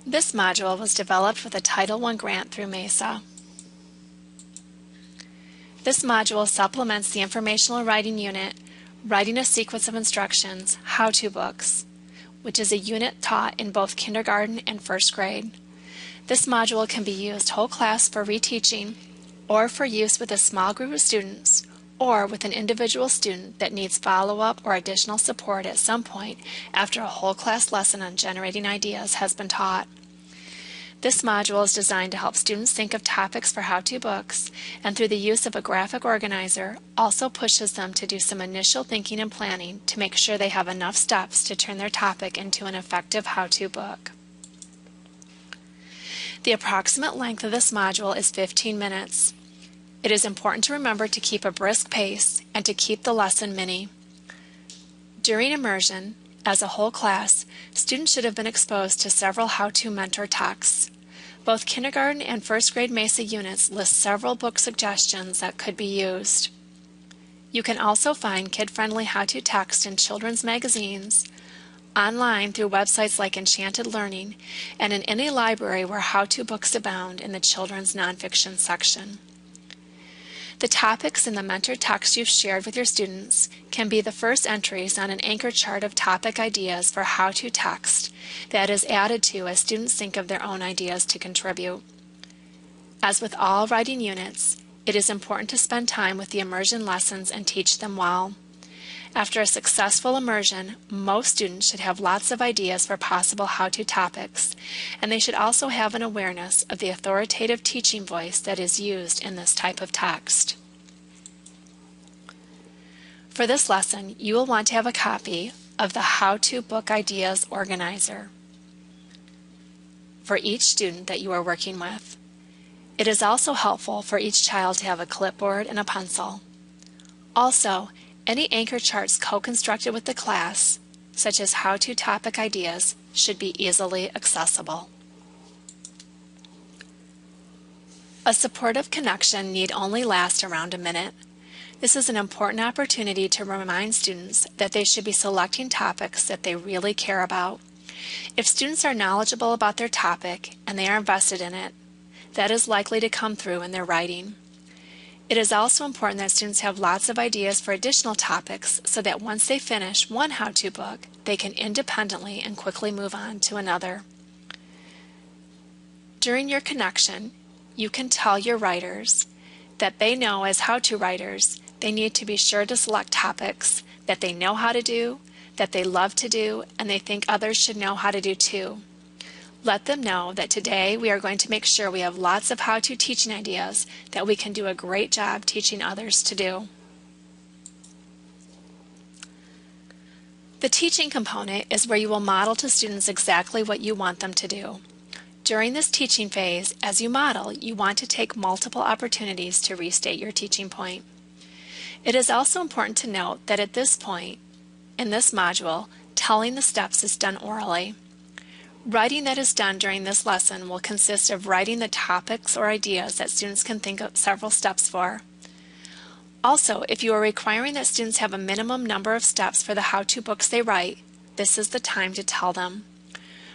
This module was developed with a Title I grant through MAISA. This module supplements the Informational Writing Unit, Writing a Sequence of Instructions, How-To Books, which is a unit taught in both kindergarten and first grade. This module can be used whole class for reteaching, or for use with a small group of students, or with an individual student that needs follow-up or additional support at some point after a whole class lesson on generating ideas has been taught. This module is designed to help students think of topics for how-to books, and through the use of a graphic organizer, also pushes them to do some initial thinking and planning to make sure they have enough steps to turn their topic into an effective how-to book. The approximate length of this module is 15 minutes. It is important to remember to keep a brisk pace and to keep the lesson mini. During immersion, as a whole class, students should have been exposed to several how-to mentor texts. Both kindergarten and first grade MAISA units list several book suggestions that could be used. You can also find kid-friendly how-to text in children's magazines, online through websites like Enchanted Learning, and in any library where how-to books abound in the children's nonfiction section. The topics in the mentor text you've shared with your students can be the first entries on an anchor chart of topic ideas for how-to text that is added to as students think of their own ideas to contribute. As with all writing units, it is important to spend time with the immersion lessons and teach them well. After a successful immersion, most students should have lots of ideas for possible how-to topics, and they should also have an awareness of the authoritative teaching voice that is used in this type of text. For this lesson, you will want to have a copy of the How-To Book Ideas Organizer for each student that you are working with. It is also helpful for each child to have a clipboard and a pencil. Also, any anchor charts co-constructed with the class, such as how-to topic ideas, should be easily accessible. A supportive connection need only last around a minute. This is an important opportunity to remind students that they should be selecting topics that they really care about. If students are knowledgeable about their topic and they are invested in it, that is likely to come through in their writing. It is also important that students have lots of ideas for additional topics so that once they finish one how-to book, they can independently and quickly move on to another. During your connection, you can tell your writers that they know as how-to writers, they need to be sure to select topics that they know how to do, that they love to do, and they think others should know how to do too. Let them know that today we are going to make sure we have lots of how-to teaching ideas that we can do a great job teaching others to do. The teaching component is where you will model to students exactly what you want them to do. During this teaching phase, as you model, you want to take multiple opportunities to restate your teaching point. It is also important to note that at this point, in this module, telling the steps is done orally. Writing that is done during this lesson will consist of writing the topics or ideas that students can think of several steps for. Also, if you are requiring that students have a minimum number of steps for the how-to books they write, this is the time to tell them.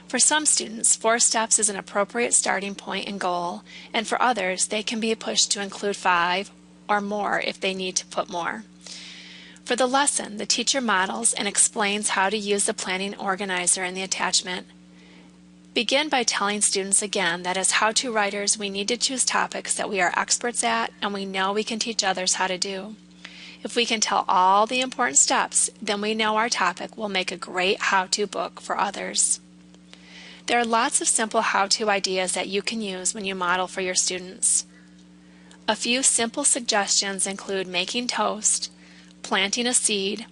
For some students, 4 steps is an appropriate starting point and goal, and for others, they can be pushed to include 5 or more if they need to put more. For the lesson, the teacher models and explains how to use the planning organizer in the attachment. Begin by telling students again that as how-to writers, we need to choose topics that we are experts at and we know we can teach others how to do. If we can tell all the important steps, then we know our topic will make a great how-to book for others. There are lots of simple how-to ideas that you can use when you model for your students. A few simple suggestions include making toast, planting a seed,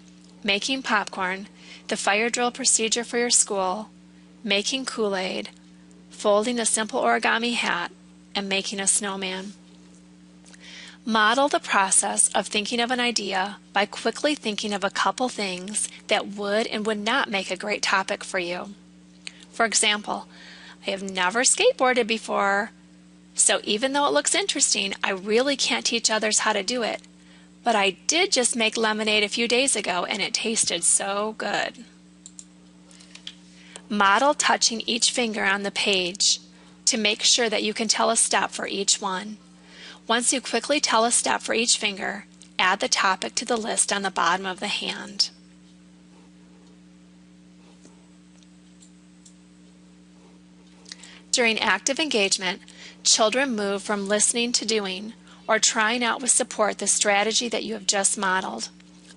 making popcorn, the fire drill procedure for your school, making Kool-Aid, folding a simple origami hat, and making a snowman. Model the process of thinking of an idea by quickly thinking of a couple things that would and would not make a great topic for you. For example, I have never skateboarded before, so even though it looks interesting, I really can't teach others how to do it. But I did just make lemonade a few days ago and it tasted so good. Model touching each finger on the page to make sure that you can tell a step for each one. Once you quickly tell a step for each finger, add the topic to the list on the bottom of the hand. During active engagement, children move from listening to doing or trying out with support the strategy that you have just modeled.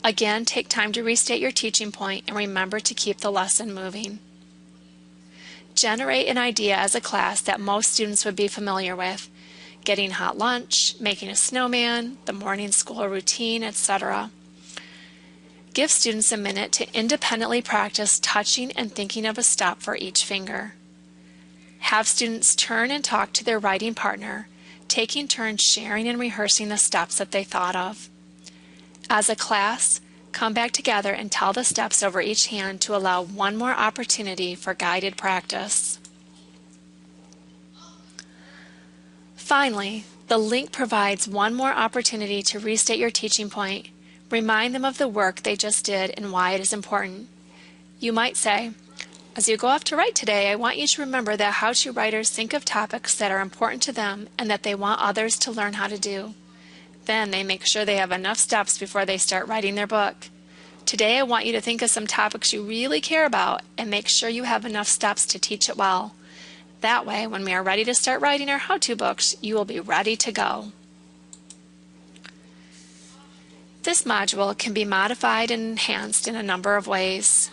Again, take time to restate your teaching point and remember to keep the lesson moving. Generate an idea as a class that most students would be familiar with: getting hot lunch, making a snowman, the morning school routine, etc. Give students a minute to independently practice touching and thinking of a step for each finger. Have students turn and talk to their writing partner, taking turns sharing and rehearsing the steps that they thought of. As a class, come back together and tell the steps over each hand to allow one more opportunity for guided practice. Finally, the link provides one more opportunity to restate your teaching point. Remind them of the work they just did and why it is important. You might say, as you go off to write today, I want you to remember that how-to writers think of topics that are important to them and that they want others to learn how to do. Then they make sure they have enough steps before they start writing their book. Today I want you to think of some topics you really care about and make sure you have enough steps to teach it well. That way, when we are ready to start writing our how-to books, you will be ready to go. This module can be modified and enhanced in a number of ways.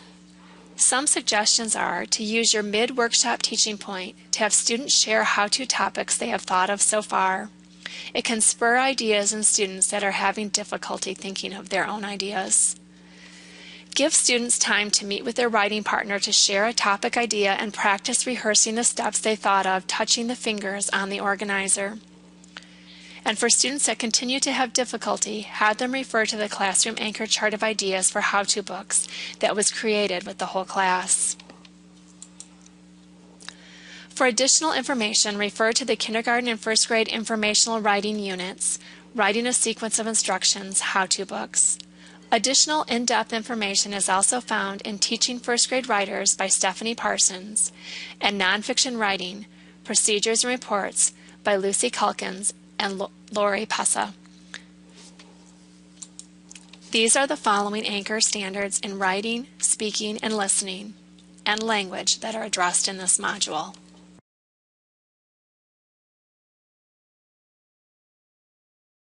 Some suggestions are to use your mid-workshop teaching point to have students share how-to topics they have thought of so far. It can spur ideas in students that are having difficulty thinking of their own ideas. Give students time to meet with their writing partner to share a topic idea and practice rehearsing the steps they thought of touching the fingers on the organizer. And for students that continue to have difficulty, have them refer to the classroom anchor chart of ideas for how-to books that was created with the whole class. For additional information, refer to the kindergarten and first grade Informational Writing Units, Writing a Sequence of Instructions, how-to books. Additional in-depth information is also found in Teaching First Grade Writers by Stephanie Parsons and Nonfiction Writing, Procedures and Reports by Lucy Calkins and Lori Pessa. These are the following anchor standards in writing, speaking, and listening, and language that are addressed in this module.